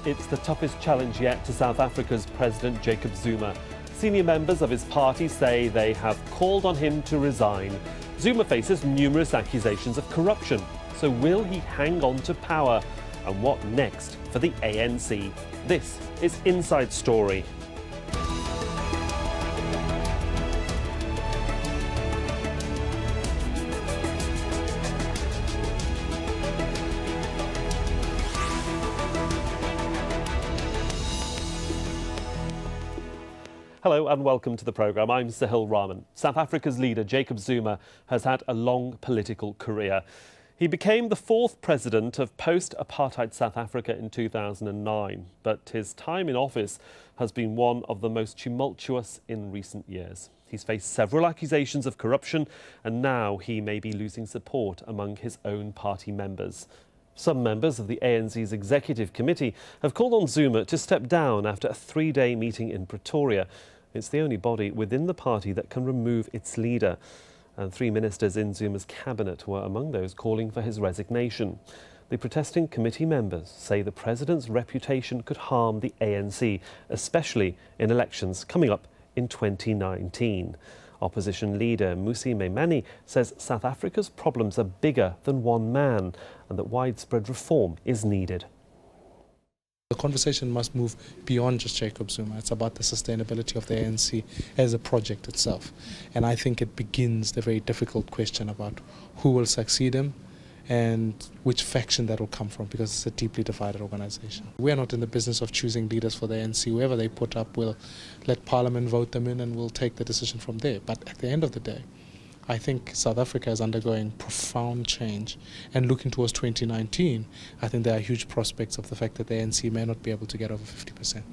It's the toughest challenge yet to South Africa's President Jacob Zuma. Senior members of his party say they have called on him to resign. Zuma faces numerous accusations of corruption. So will he hang on to power? And what next for the ANC? This is Inside Story. Hello and welcome to the programme. I'm Sahil Rahman. South Africa's leader, Jacob Zuma, has had a long political career. He became the fourth president of post-apartheid South Africa in 2009, but his time in office has been one of the most tumultuous in recent years. He's faced several accusations of corruption, and now he may be losing support among his own party members. Some members of the ANC's executive committee have called on Zuma to step down after a three-day meeting in Pretoria. It's the only body within the party that can remove its leader. And three ministers in Zuma's cabinet were among those calling for his resignation. The protesting committee members say the president's reputation could harm the ANC, especially in elections coming up in 2019. Opposition leader Mmusi Maimane says South Africa's problems are bigger than one man and that widespread reform is needed. The conversation must move beyond just Jacob Zuma. It's about the sustainability of the ANC as a project itself. And I think it begins the very difficult question about who will succeed him and which faction that will come from, because it's a deeply divided organization. We are not in the business of choosing leaders for the ANC. Whoever they put up, we'll let Parliament vote them in and we'll take the decision from there. But at the end of the day, I think South Africa is undergoing profound change, and looking towards 2019, I think there are huge prospects of the fact that the ANC may not be able to get over 50%.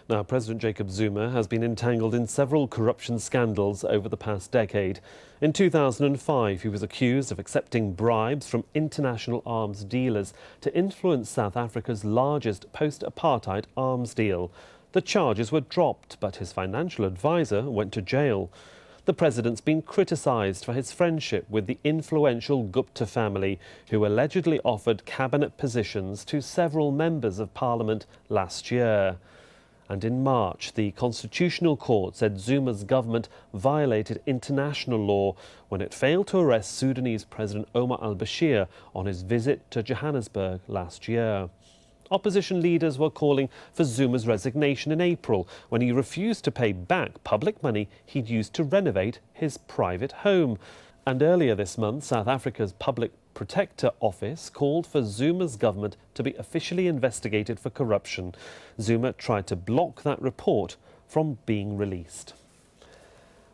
Now, President Jacob Zuma has been entangled in several corruption scandals over the past decade. In 2005, he was accused of accepting bribes from international arms dealers to influence South Africa's largest post-apartheid arms deal. The charges were dropped, but his financial advisor went to jail. The president's been criticised for his friendship with the influential Gupta family, who allegedly offered cabinet positions to several members of parliament last year. And in March, the Constitutional Court said Zuma's government violated international law when it failed to arrest Sudanese President Omar al-Bashir on his visit to Johannesburg last year. Opposition leaders were calling for Zuma's resignation in April when he refused to pay back public money he'd used to renovate his private home. And earlier this month, South Africa's Public Protector Office called for Zuma's government to be officially investigated for corruption. Zuma tried to block that report from being released.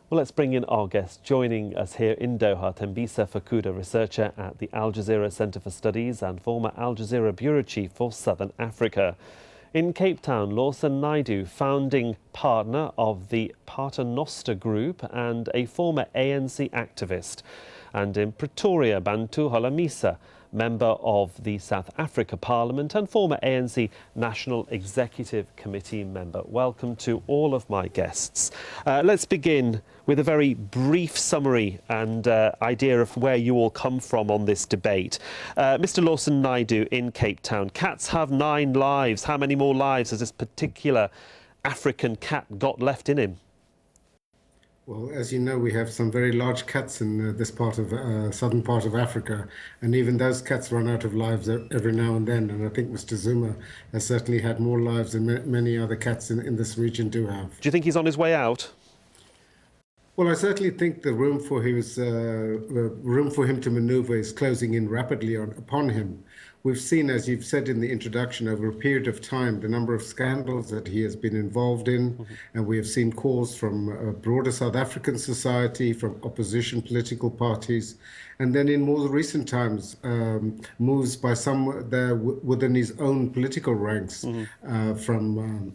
Well, let's bring in our guest. Joining us here in Doha, Thembisa Fakuda, researcher at the Al Jazeera Centre for Studies and former Al Jazeera Bureau Chief for Southern Africa. In Cape Town, Lawson Naidu, founding partner of the Paternoster Group and a former ANC activist. And in Pretoria, Bantu Holomisa, member of the South Africa Parliament and former ANC National Executive Committee member. Welcome to all of my guests. Let's begin with a very brief summary and idea of where you all come from on this debate. Mr. Lawson Naidu in Cape Town. Cats have 9 lives. How many more lives has this particular African cat got left in him? Well, as you know, we have some very large cats in this part of southern part of Africa, and even those cats run out of lives every now and then. And I think Mr. Zuma has certainly had more lives than many other cats in this region do have. Do you think he's on his way out? Well, I certainly think the room for him to manoeuvre is closing in rapidly upon him. We've seen, as you've said in the introduction, over a period of time, the number of scandals that he has been involved in, and we have seen calls from broader South African society, from opposition political parties, and then in more recent times, moves by some there within his own political ranks, from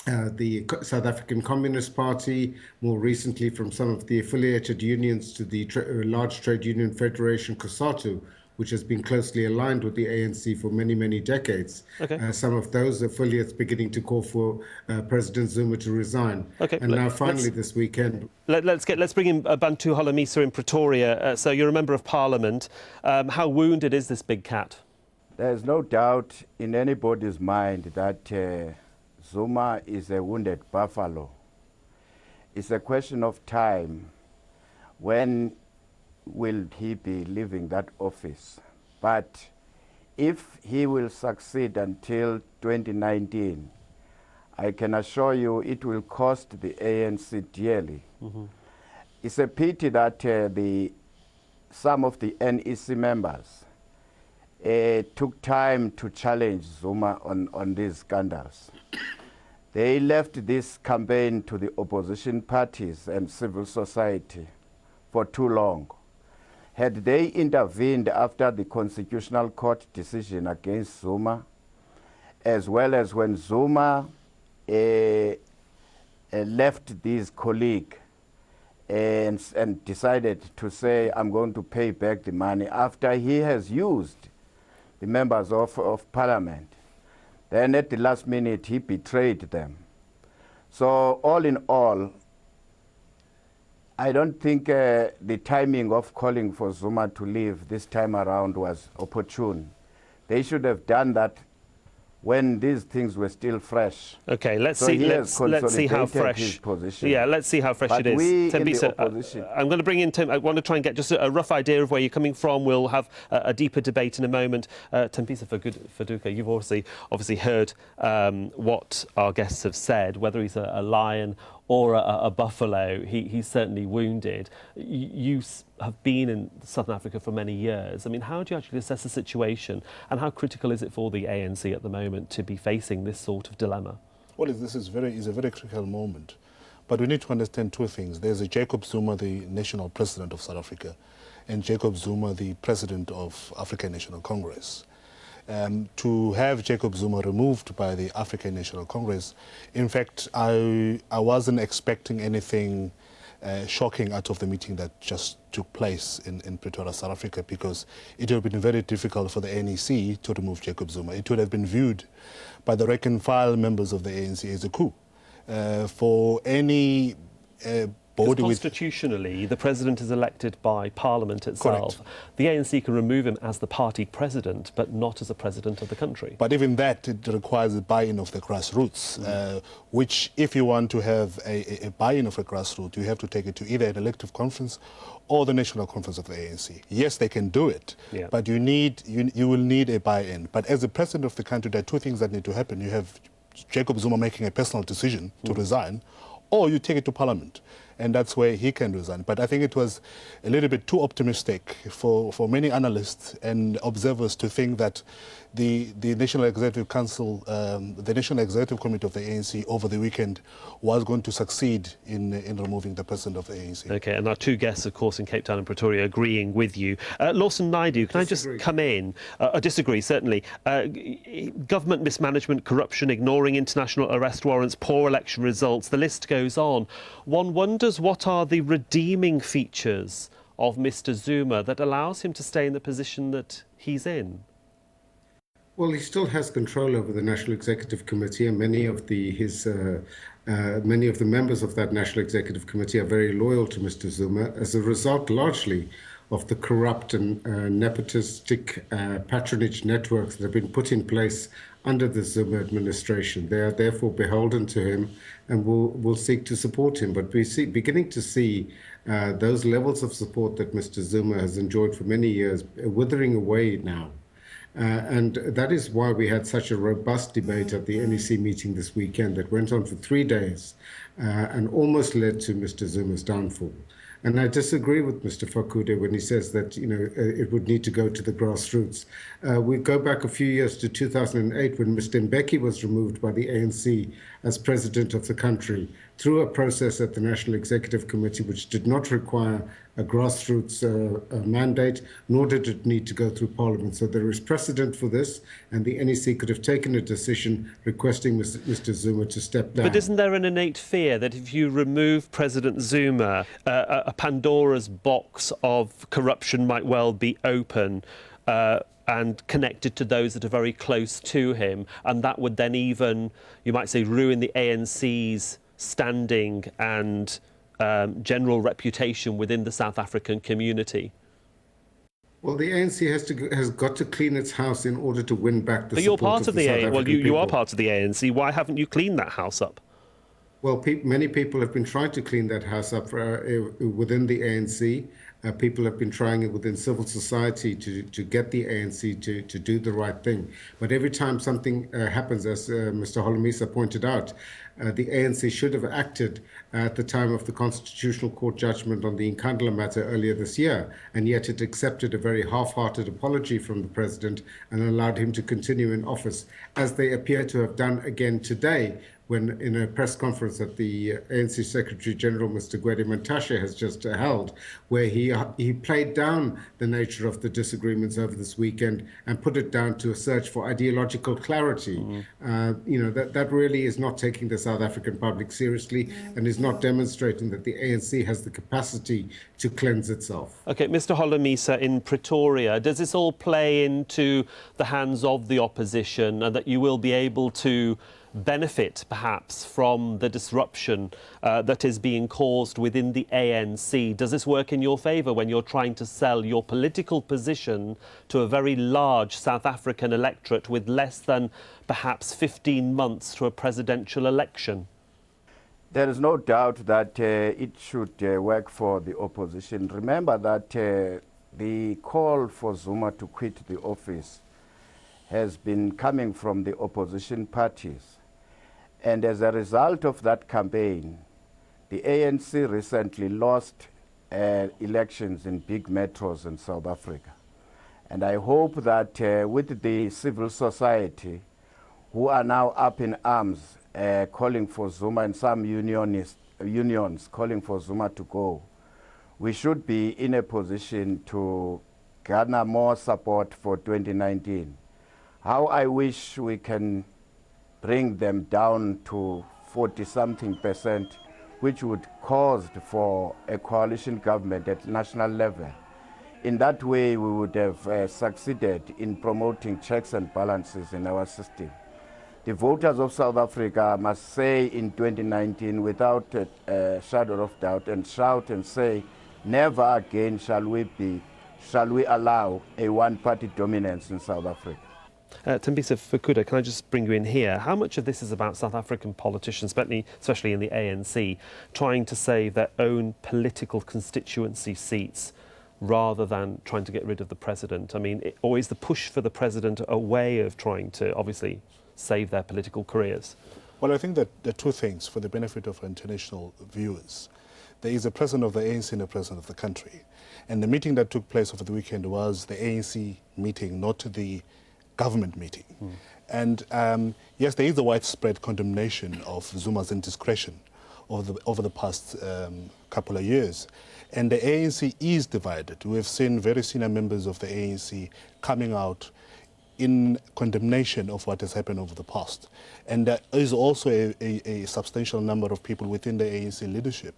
the South African Communist Party, more recently from some of the affiliated unions to the large trade union federation, COSATU, which has been closely aligned with the ANC for many, many decades. Okay. Some of those affiliates beginning to call for President Zuma to resign. Okay. And now finally this weekend... Let's bring in Bantu Holomisa in Pretoria. So you're a member of Parliament. How wounded is this big cat? There's no doubt in anybody's mind that Zuma is a wounded buffalo. It's a question of time. When will he be leaving that office? But if he will succeed until 2019, I can assure you it will cost the ANC dearly. Mm-hmm. It's a pity that some of the NEC members took time to challenge Zuma on these scandals. They left this campaign to the opposition parties and civil society for too long. Had they intervened after the Constitutional Court decision against Zuma, as well as when Zuma left his colleague and decided to say, I'm going to pay back the money after he has used the members of parliament, then at the last minute he betrayed them. So all in all, I don't think the timing of calling for Zuma to leave this time around was opportune. They should have done that when these things were still fresh. Okay, let's see how fresh. Yeah, let's see how fresh it is. I'm going to bring in Tim. I want to try and get just a rough idea of where you're coming from. We'll have a deeper debate in a moment. Tempisa Faduka, you've obviously heard what our guests have said. Whether he's a lion or a buffalo, he's certainly wounded. You have been in Southern Africa for many years. I mean, how do you actually assess the situation, and how critical is it for the ANC at the moment to be facing this sort of dilemma? Well, this is a very critical moment. But we need to understand two things. There's a Jacob Zuma, the national president of South Africa, and Jacob Zuma, the president of African National Congress. To have Jacob Zuma removed by the African National Congress, in fact, I wasn't expecting anything shocking out of the meeting that just took place in Pretoria, South Africa, because it would have been very difficult for the NEC to remove Jacob Zuma. It would have been viewed by the rank and file members of the ANC as a coup. For any body constitutionally, the president is elected by Parliament itself. Correct. The ANC can remove him as the party president, but not as a president of the country. But even that, it requires a buy-in of the grassroots, which, if you want to have a buy-in of the grassroots, you have to take it to either an elective conference or the national conference of the ANC. Yes, they can do it, but you will need a buy-in. But as the president of the country, there are two things that need to happen. You have Jacob Zuma making a personal decision to resign, or you take it to Parliament, and that's where he can resign. But I think it was a little bit too optimistic for many analysts and observers to think that the National Executive Council, the National Executive Committee of the ANC over the weekend was going to succeed in removing the president of the ANC. Okay, and our two guests, of course, in Cape Town and Pretoria, agreeing with you. Lawson Naidu, can I just come in? I disagree, certainly. Government mismanagement, corruption, ignoring international arrest warrants, poor election results, the list goes on. One wonders what are the redeeming features of Mr. Zuma that allows him to stay in the position that he's in? Well, he still has control over the National Executive Committee, and many of the members of that National Executive Committee are very loyal to Mr. Zuma as a result, largely, of the corrupt and nepotistic patronage networks that have been put in place under the Zuma administration. They are therefore beholden to him and will seek to support him. But beginning to see those levels of support that Mr. Zuma has enjoyed for many years withering away now. And that is why we had such a robust debate at the NEC meeting this weekend that went on for 3 days and almost led to Mr. Zuma's downfall. And I disagree with Mr. Fakude when he says that it would need to go to the grassroots. We go back a few years to 2008 when Mr. Mbeki was removed by the ANC as president of the country through a process at the National Executive Committee which did not require a grassroots mandate, nor did it need to go through Parliament. So there is precedent for this, and the NEC could have taken a decision requesting Mr. Zuma to step down. But isn't there an innate fear that if you remove President Zuma, a Pandora's box of corruption might well be open and connected to those that are very close to him, and that would then even, you might say, ruin the ANC's standing and general reputation within the South African community? Well, the ANC has got to clean its house in order to win back the But you're support part of of the the South ANC. Well, African you are people. part of the ANC. Why haven't you cleaned that house up? Well, many people have been trying to clean that house up within the ANC. People have been trying it within civil society to get the ANC to do the right thing. But every time something happens, as Mr. Holomisa pointed out, the ANC should have acted at the time of the Constitutional Court judgment on the Nkandla matter earlier this year, and yet it accepted a very half-hearted apology from the president and allowed him to continue in office, as they appear to have done again today, when in a press conference that the ANC Secretary General, Mr. Gwede Mantashe, has just held, where he played down the nature of the disagreements over this weekend and put it down to a search for ideological clarity. That really is not taking the South African public seriously and is not demonstrating that the ANC has the capacity to cleanse itself. OK, Mr. Holomisa, in Pretoria, does this all play into the hands of the opposition and that you will be able to benefit, perhaps, from the disruption that is being caused within the ANC? Does this work in your favour when you're trying to sell your political position to a very large South African electorate with less than, perhaps, 15 months to a presidential election? There is no doubt that it should work for the opposition. Remember that the call for Zuma to quit the office has been coming from the opposition parties. And as a result of that campaign, the ANC recently lost elections in big metros in South Africa. And I hope that with the civil society, who are now up in arms, calling for Zuma, and some unions calling for Zuma to go, we should be in a position to garner more support for 2019. How I wish we can bring them down to 40-something%, which would cause for a coalition government at national level. In that way, we would have succeeded in promoting checks and balances in our system. The voters of South Africa must say in 2019, without a shadow of doubt, and shout and say, never again shall we allow a one-party dominance in South Africa. Thembisa Fukuda, can I just bring you in here? How much of this is about South African politicians, especially in the ANC, trying to save their own political constituency seats rather than trying to get rid of the president? I mean, or is the push for the president a way of trying to, obviously, save their political careers? Well, I think that there are two things for the benefit of international viewers. There is a president of the ANC and a president of the country. And the meeting that took place over the weekend was the ANC meeting, not the government meeting. And yes, there is a widespread condemnation of Zuma's indiscretion over the past couple of years. And the ANC is divided. We have seen very senior members of the ANC coming out in condemnation of what has happened over the past. And there is also a substantial number of people within the ANC leadership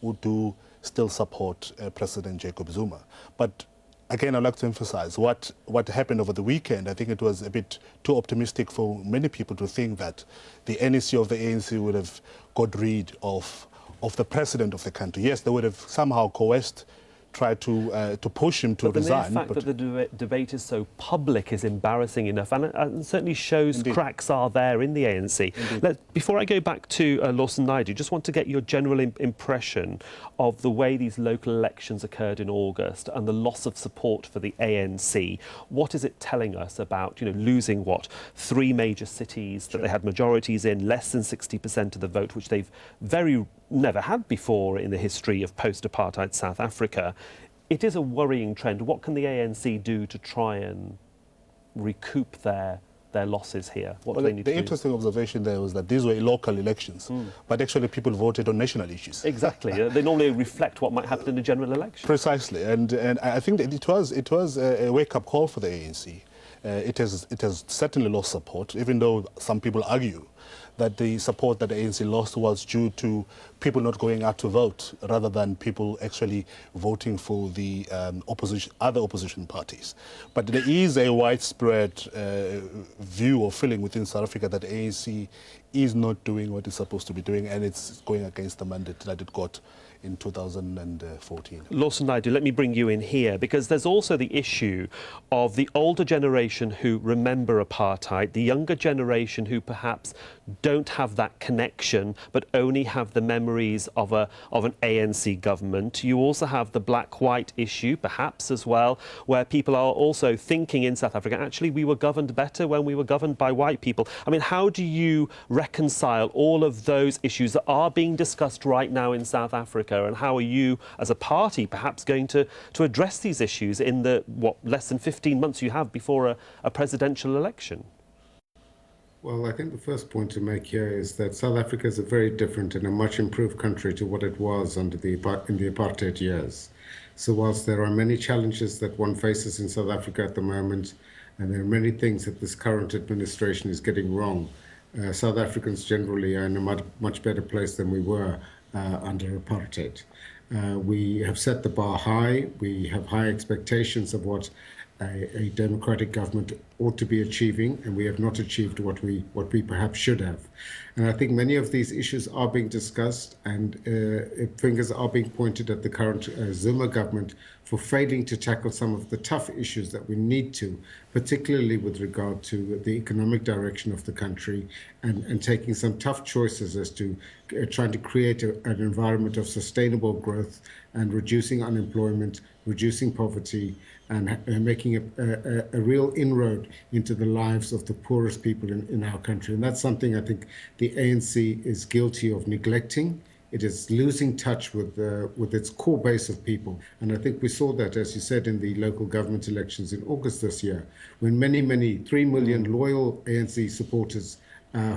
who do still support President Jacob Zuma. But again, I'd like to emphasize what happened over the weekend. I think it was a bit too optimistic for many people to think that the NEC of the ANC would have got rid of the president of the country. Yes, they would have somehow coerced, tried to push him to resign. The mere fact that the debate is so public is embarrassing enough, and it certainly shows Indeed. cracks are there in the ANC. Before I go back to Lawson Naidu, just want to get your general impression of the way these local elections occurred in August and the loss of support for the ANC. What is it telling us about, losing, 3 major cities that they had majorities in, less than 60% of the vote, which they've never had before in the history of post-apartheid South Africa. It is a worrying trend. What can the ANC do to try and recoup their losses here? What do they need to do? The interesting observation there was that these were local elections, but actually people voted on national issues. Exactly. They normally reflect what might happen in a general election. Precisely, and I think that it was a wake-up call for the ANC. It has certainly lost support, even though some people argue that the support that the ANC lost was due to people not going out to vote rather than people actually voting for the other opposition parties. But there is a widespread view or feeling within South Africa that the ANC is not doing what it's supposed to be doing, and it's going against the mandate that it got in 2014. Lawson Naidu, let me bring you in here, because there's also the issue of the older generation who remember apartheid, the younger generation who perhaps don't have that connection but only have the memories of an ANC government. You also have the black-white issue, perhaps, as well, where people are also thinking in South Africa, actually, we were governed better when we were governed by white people. I mean, how do you reconcile all of those issues that are being discussed right now in South Africa, and how are you, as a party, perhaps going to address these issues in the, less than 15 months you have before a presidential election? Well, I think the first point to make here is that South Africa is a very different and a much improved country to what it was in the apartheid years. So whilst there are many challenges that one faces in South Africa at the moment, and there are many things that this current administration is getting wrong, South Africans generally are in a much better place than we were under apartheid. We have set the bar high. We have high expectations of what a democratic government ought to be achieving, and we have not achieved what we perhaps should have. And I think many of these issues are being discussed, and fingers are being pointed at the current Zuma government for failing to tackle some of the tough issues that we need to, particularly with regard to the economic direction of the country, and taking some tough choices as to trying to create an environment of sustainable growth and reducing unemployment, reducing poverty, and making a real inroad into the lives of the poorest people in our country. And that's something I think the ANC is guilty of neglecting. It is losing touch with its core base of people. And I think we saw that, as you said, in the local government elections in August this year, when many 3 million loyal ANC supporters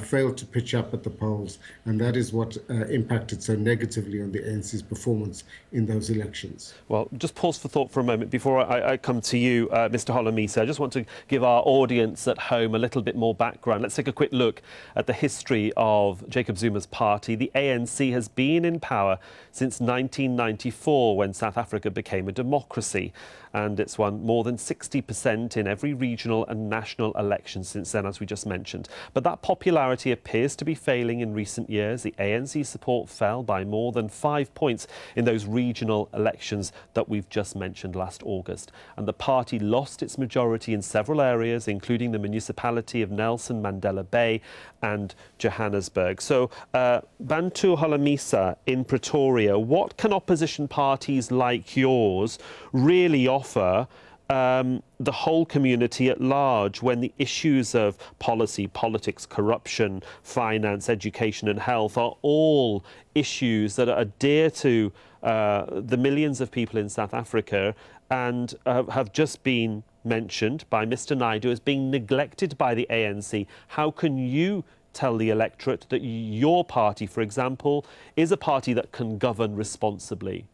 failed to pitch up at the polls, and that is what impacted so negatively on the ANC's performance in those elections. Well, just pause for thought for a moment before I come to you, Mr. Holomisa. I just want to give our audience at home a little bit more background. Let's take a quick look at the history of Jacob Zuma's party. The ANC has been in power since 1994, when South Africa became a democracy, and it's won more than 60% in every regional and national election since then, as we just mentioned. But that popularity appears to be failing in recent years. The ANC support fell by more than 5 points in those regional elections that we've just mentioned last August. And the party lost its majority in several areas, including the municipality of Nelson Mandela Bay and Johannesburg. So, Bantu Holomisa in Pretoria, what can opposition parties like yours really offer the whole community at large when the issues of policy, politics, corruption, finance, education and health are all issues that are dear to the millions of people in South Africa and have just been mentioned by Mr. Naidu as being neglected by the ANC? How can you tell the electorate that your party, for example, is a party that can govern responsibly?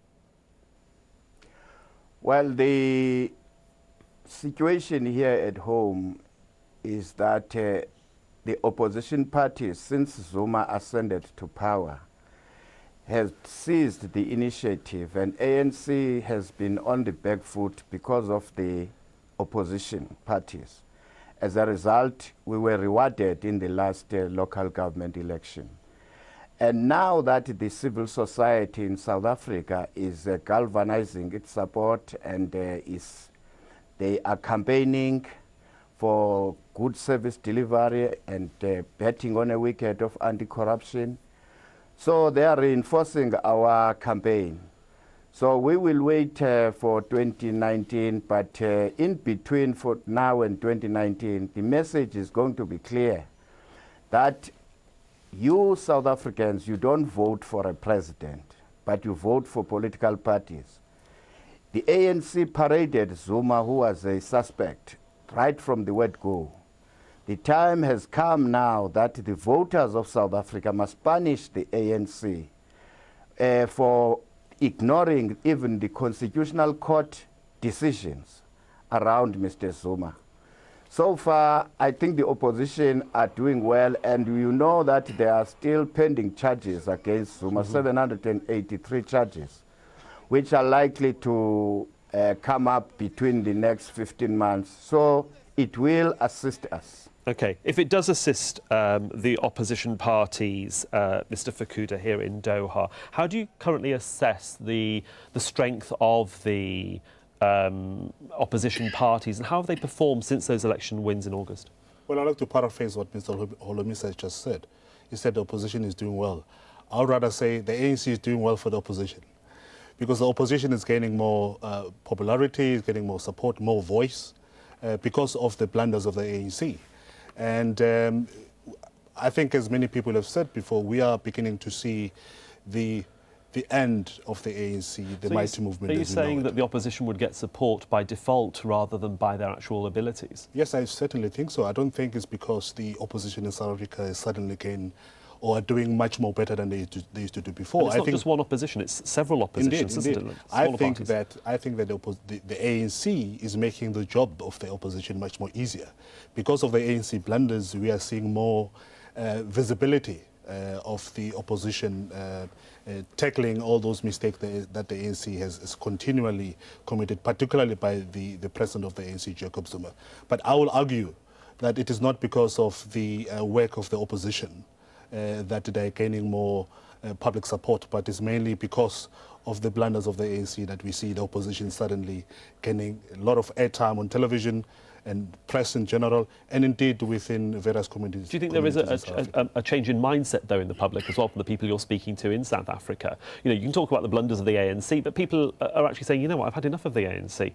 Well, the situation here at home is that the opposition parties, since Zuma ascended to power, has seized the initiative, and ANC has been on the back foot because of the opposition parties. As a result, we were rewarded in the last local government election. And now that the civil society in South Africa is galvanizing its support, and they are campaigning for good service delivery and betting on a wicket of anti-corruption. So they are reinforcing our campaign. So we will wait for 2019, but in between for now and 2019, the message is going to be clear that you South Africans, you don't vote for a president, but you vote for political parties. The ANC paraded Zuma, who was a suspect, right from the word go. The time has come now that the voters of South Africa must punish the ANC for ignoring even the Constitutional Court decisions around Mr. Zuma. So far, I think the opposition are doing well, and you know that there are still pending charges against Zuma, 783 charges, which are likely to come up between the next 15 months. So it will assist us. OK. If it does assist the opposition parties, Mr Fakuda, here in Doha, how do you currently assess the strength of the opposition parties, and how have they performed since those election wins in August? Well, I'd like to paraphrase what Mr. Holomisa just said. He said the opposition is doing well. I would rather say the ANC is doing well for the opposition, because the opposition is gaining more popularity, is getting more support, more voice, because of the blunders of the ANC. And I think, as many people have said before, we are beginning to see the end of the ANC, the mighty movement. Are you saying that the opposition would get support by default rather than by their actual abilities? Yes, I certainly think so. I don't think it's because the opposition in South Africa is suddenly gained or are doing much more better than they used to do before. And it's not just one opposition, it's several oppositions, indeed. isn't it? I think that the ANC is making the job of the opposition much more easier. Because of the ANC blunders, we are seeing more visibility of the opposition tackling all those mistakes that the ANC has continually committed, particularly by the president of the ANC, Jacob Zuma. But I will argue that it is not because of the work of the opposition that they are gaining more public support, but it's mainly because of the blunders of the ANC that we see the opposition suddenly gaining a lot of airtime on television and press in general, and indeed within various communities. Do you think there is a change in mindset, though, in the public as well, from the people you're speaking to in South Africa? You know, you can talk about the blunders of the ANC, but people are actually saying, you know what, I've had enough of the ANC.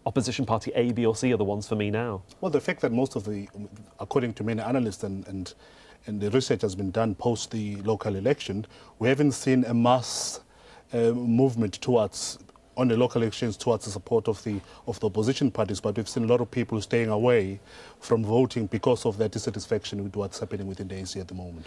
Opposition party A, B or C are the ones for me now. Well, the fact that most of the, according to many analysts and the research has been done post the local election, we haven't seen a mass movement towards, on the local elections, towards the support of the opposition parties, but we've seen a lot of people staying away from voting because of their dissatisfaction with what's happening within the ANC at the moment.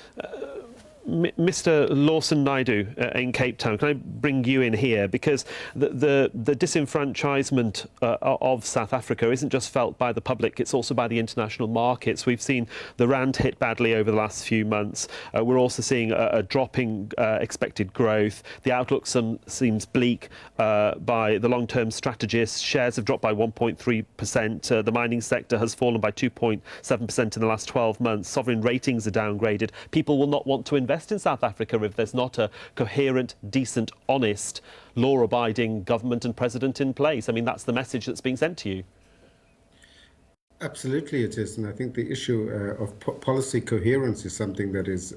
Mr. Lawson Naidu in Cape Town, can I bring you in here? Because the disenfranchisement of South Africa isn't just felt by the public, it's also by the international markets. We've seen the rand hit badly over the last few months. We're also seeing a dropping expected growth. The outlook seems bleak by the long-term strategists. Shares have dropped by 1.3%. The mining sector has fallen by 2.7% in the last 12 months. Sovereign ratings are downgraded. People will not want to invest in South Africa if there's not a coherent, decent, honest, law-abiding government and president in place. I mean, that's the message that's being sent to you. Absolutely, it is, and I think the issue of policy coherence is something that is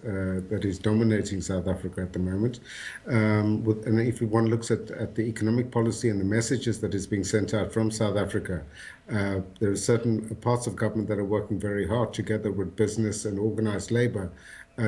dominating South Africa at the moment. And if one looks at the economic policy and the messages that is being sent out from South Africa, there are certain parts of government that are working very hard together with business and organized labor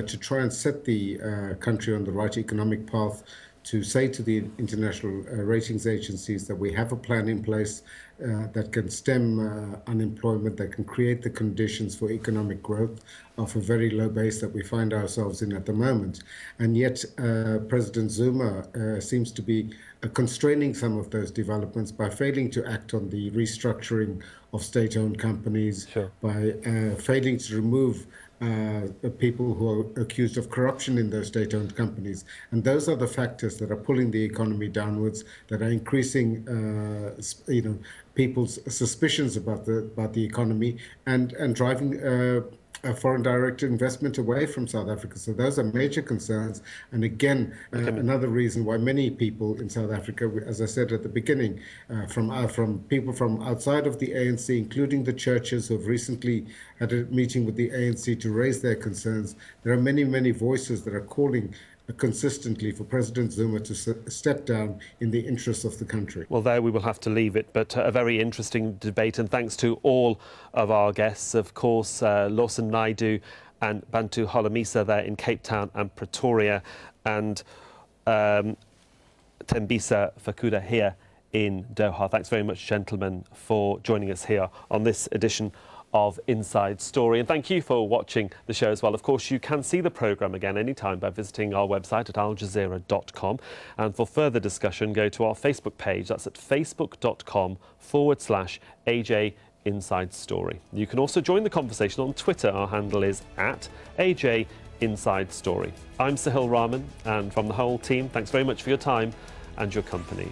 to try and set the country on the right economic path, to say to the international ratings agencies that we have a plan in place that can stem unemployment, that can create the conditions for economic growth of a very low base that we find ourselves in at the moment. And yet President Zuma seems to be constraining some of those developments by failing to act on the restructuring of state-owned companies, sure, by failing to remove people who are accused of corruption in those state-owned companies. And those are the factors that are pulling the economy downwards, that are increasing people's suspicions about the economy and driving foreign direct investment away from South Africa. So those are major concerns. And again, another reason why many people in South Africa, as I said at the beginning, from people from outside of the ANC, including the churches who have recently had a meeting with the ANC to raise their concerns, there are many, many voices that are calling consistently for President Zuma to step down in the interests of the country. Well, there we will have to leave it, but a very interesting debate, and thanks to all of our guests, of course, Lawson Naidu and Bantu Holomisa there in Cape Town and Pretoria, and Thembisa Fakuda here in Doha. Thanks very much, gentlemen, for joining us here on this edition of Inside Story, and thank you for watching the show as well. Of course, you can see the programme again anytime by visiting our website at aljazeera.com, and for further discussion go to our Facebook page. That's at facebook.com/AJ Inside Story. You can also join the conversation on Twitter. Our handle is at AJ Inside Story. I'm Sahil Rahman, and from the whole team, thanks very much for your time and your company.